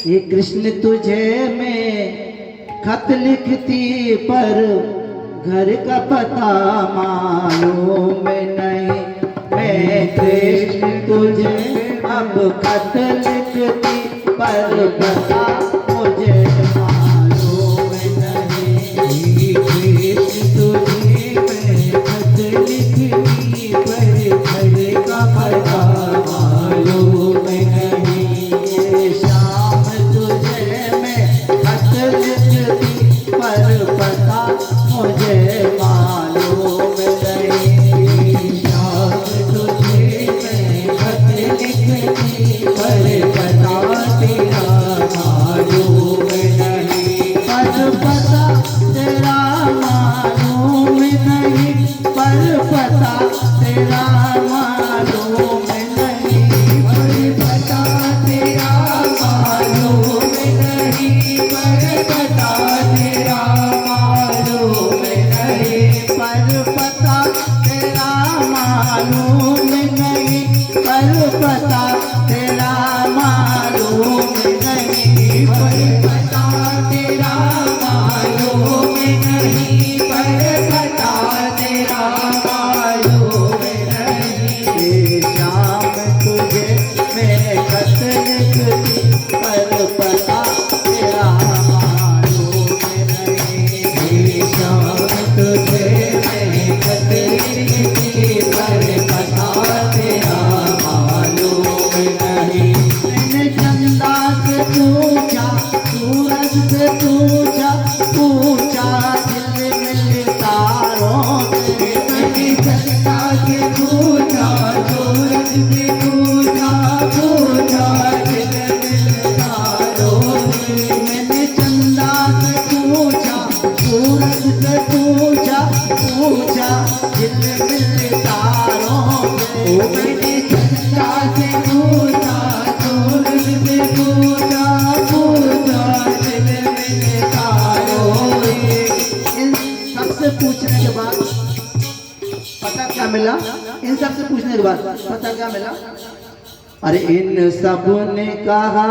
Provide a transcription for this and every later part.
ये कृष्ण तुझे मैं खत लिखती पर घर का पता मालूम नहीं। मैं कृष्ण तुझे अब खत लिखती पर पता मुझे मालूम नहीं। कृष्ण तुझे मैं खत लिखती पर घर का पता मालूम नहीं। ये शाम तुझे मैं खत लिखती पर पता मुझे मालूम नहीं। शाम तुझे मैं खत लिखती पर पता तेरा मालूम नहीं। पर पता तेरा मालूम नहीं। पर पता तेरा मालूम नहीं। पर पता तेरा मालूम नहीं। पर पता तेरा मालूम नहीं। पर पता तेरा मालूम नहीं। पर पता तेरा मालूम नहीं। पर पता तेरा मालूम नहीं। पर पता तेरा मालूम नहीं। ये शाम तुझे मैं खत लिखती पर पता तेरा मालूम नहीं। ये शाम तुझे मैं खत लिखती पर पता तेरा मालूम नहीं। मैंने चंदा से पूछा, सूरज से पूछा, पूछा दिल मिल तारों से। मैंने चंदा से पूछा, सूरज से पूछा, पूछा दिल मिल तारों से। मैंने चंदा से पूछा, सूरज से पूछा, पूछा दिल मिल तारों से। मैंने चंदा से पूछा, सूरज से पूछा, पूछा दिल मिल तारों से। इन सबसे पूछने के बाद पता क्या मिला? इन सबसे पूछने के बाद पता क्या मिला? अरे इन सब ने कहा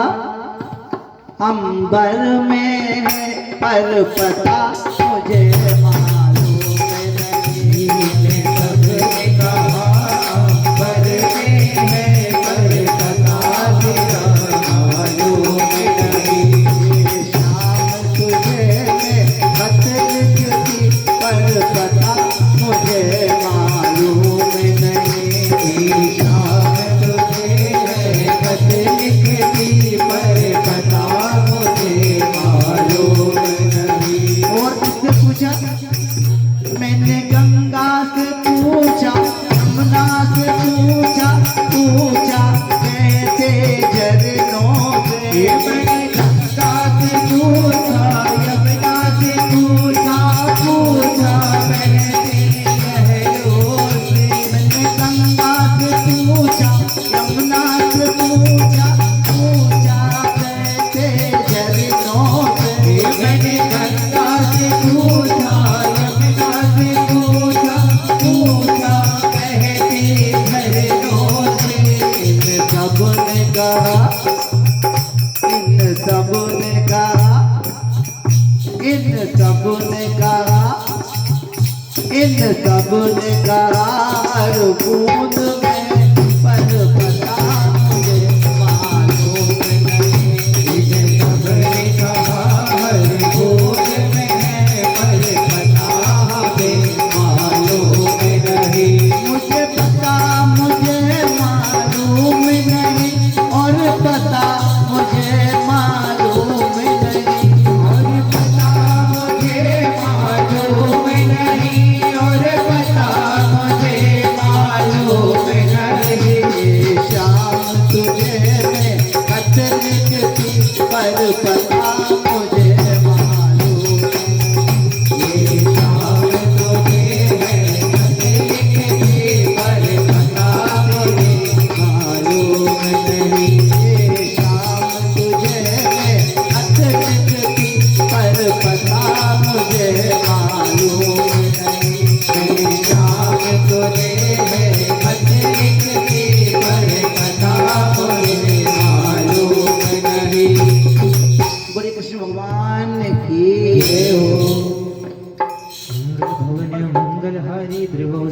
अंबर में है पर पता मुझे मालूम नहीं। इन सब ने कहा अंबर में है पर पता तेरा मालूम नहीं। शाम तुझे मैं खत लिखती पर पता मुझे मालूम नहीं। शाम तुझे मैं खत लिखती पर पता मुझे मालूम नहीं। और इससे पूछा, मैंने गंगा से पूछा, यमुना से पूछा, पूछा कैसे झरनों से। मैंने गंगा से पूछा, यमुना से पूछा, पूछा कैसे लहरों से। मैंने गंगा से पूछा, यमुना से पूछा, पूछा कैसे झरनों से। मैंने गंगा से पूछा, यमुना से पूछा, पूछा कहते झरनों से। इन सब ने कहा, इन सब ने कहा, इन सब ने कहा, इन सब ने कहा हर बूंद में पर पता मुझे मालूम नहीं। इन सब ने कहा हर बूंद में पर पता मुझे मालूम नहीं। मुझे पता मुझे मालूम नहीं। और पता मुझे मालूम नहीं। और पता मुझे मालूम नहीं। और पता मुझे मालूम नहीं। शाम तुझे मैं खत लिखती पर पता मुझे मालूम नहीं। ये शाम तुझे मैं खत लिखती पर पता मुझे मालूम नहीं। ये शाम तुझे मैं खत लिखती पर पता मुझे मालूम नहीं। ये शाम तुझे मैं खत लिखती पर पता मुझे मालूम नहीं। कृष्ण भगवान की जय हो। मंगल भवन मंगल हारी द्रवौ